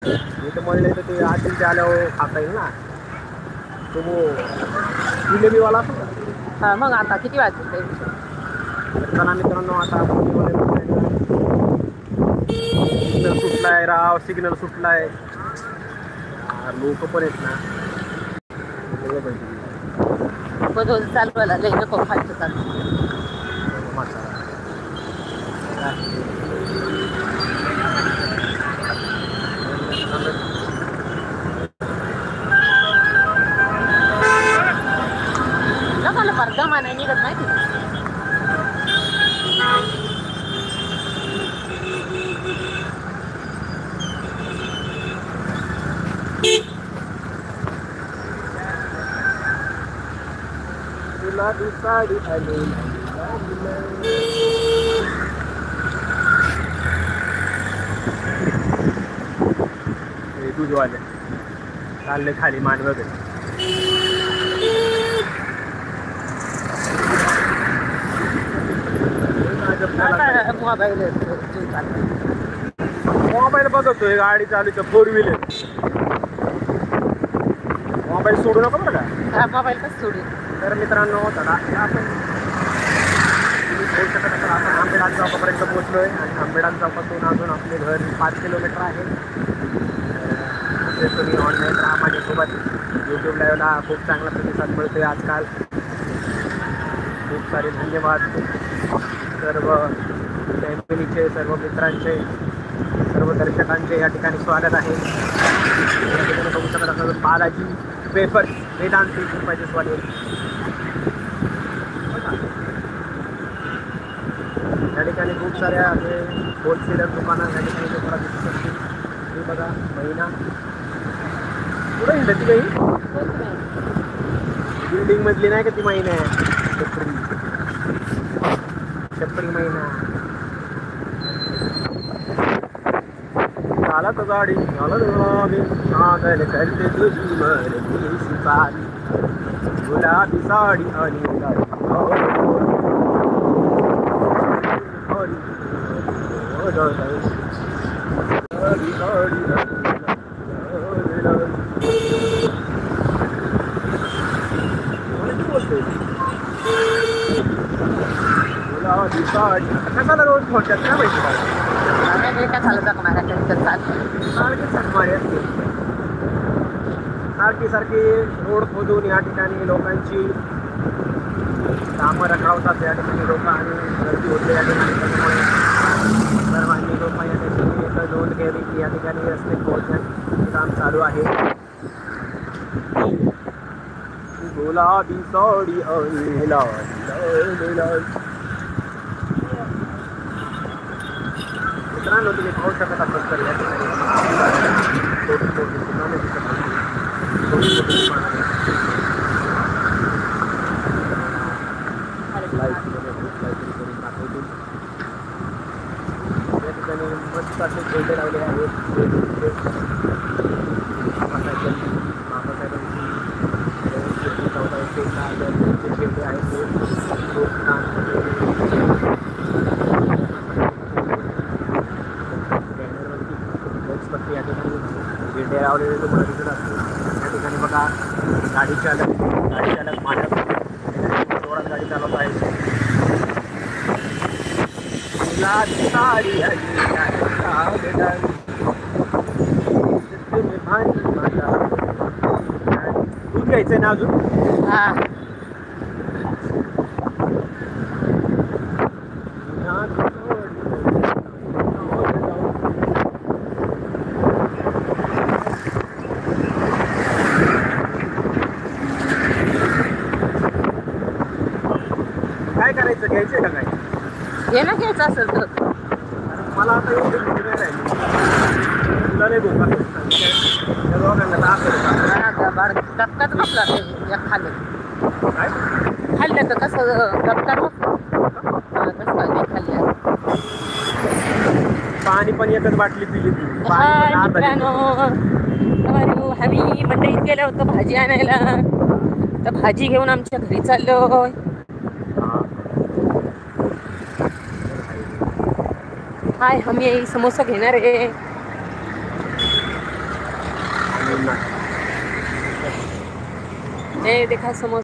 इथं म्हणले तर ते आजींचे आल्यावर खाता येईल ना. तो जिलेबीवाला असतो का? हा मग आता किती वाजले? चला मित्रांनो, आता सिग्नल सुटलाय राव, सिग्नल सुटलाय. लोक पण आहेत ना. बदल चालवायला लय नको फालतू चालू. लोकांना फार दमा नाही निघत माहिती का? गुलाबी साडी आली. दूधवाले चालले खाली मानवत. मोबाईल बघतोय, गाडी चालू तर 4 व्हीलर. मोबाईल सोडू नका बरं का. मोबाईल कसं सोडू? तर मित्रांनो, आपण आंबेडान चौकापर्यंत पोहोचलोय आणि आंबेडान चौकातून अजून आपले घर 5 किलोमीटर आहे. तुम्ही ऑनलाईन राहा माझ्यासोबत. यूट्यूब लाईव्हला खूप चांगला प्रतिसाद मिळतोय आजकाल. खूप सारे धन्यवाद सर्व फॅमिलीचे, सर्व मित्रांचे, सर्व दर्शकांचे या ठिकाणी स्वागत आहे. या ठिकाणी बघू शकत असं बालाजी पेपर्स वेदांत रुपयाचे या ठिकाणी खूप साऱ्या होलसेलर दुकानं या ठिकाणी तुम्हाला दिसू शकतील. हे बघा महिना पुढे हिंडती काही बिल्डिंग मधली नाही का ती महिना आहे. छपरी महिना झाला तर गाडी नागल करते तुझी मरती सिपारी. गुलाबी साडी आणि कशाला रोज फोडतात काय माहिती का? सारखी रोड खोदून या ठिकाणी लोकांची कामं रखडवतात. या ठिकाणी लोक आणि गर्दी होते या ठिकाणी. त्यामुळे सर्वांनी लोक या ठिकाणी नोंद घ्यावी की या ठिकाणी रस्ते पोहोचण्याचे काम चालू आहे. गुलाबी साडी आणि मित्रांनो, तुम्ही पाहू शकत असाल तर या ठिकाणी मस्त असे झेंडे लावले आहेत. झेंडे आहेत या ठिकाणी झेंडे लावलेले तुम्हाला दिसत असतील. या ठिकाणी बघा गाडी चालक मालक जोरात गाडी चालवत आहे. दूध घ्यायचंय ना अजून? काय करायचं, घ्यायचंय का काय? हे ना घ्यायचं असेल तर मला आता एवढी भीती नाही राहिली. तुला नाही धोका धक्काच बसला खाल्लं. काय खाल्लं तर कसं धक्का कसं खाल्लं. पाणी पण एकच बाटली पिली. आम्ही मंडईत गेलो होतो भाजी आणायला. तर भाजी घेऊन आमच्या घरी चाललो. हाय, आम्ही समोसा घेणार आहे. हे देखा समोर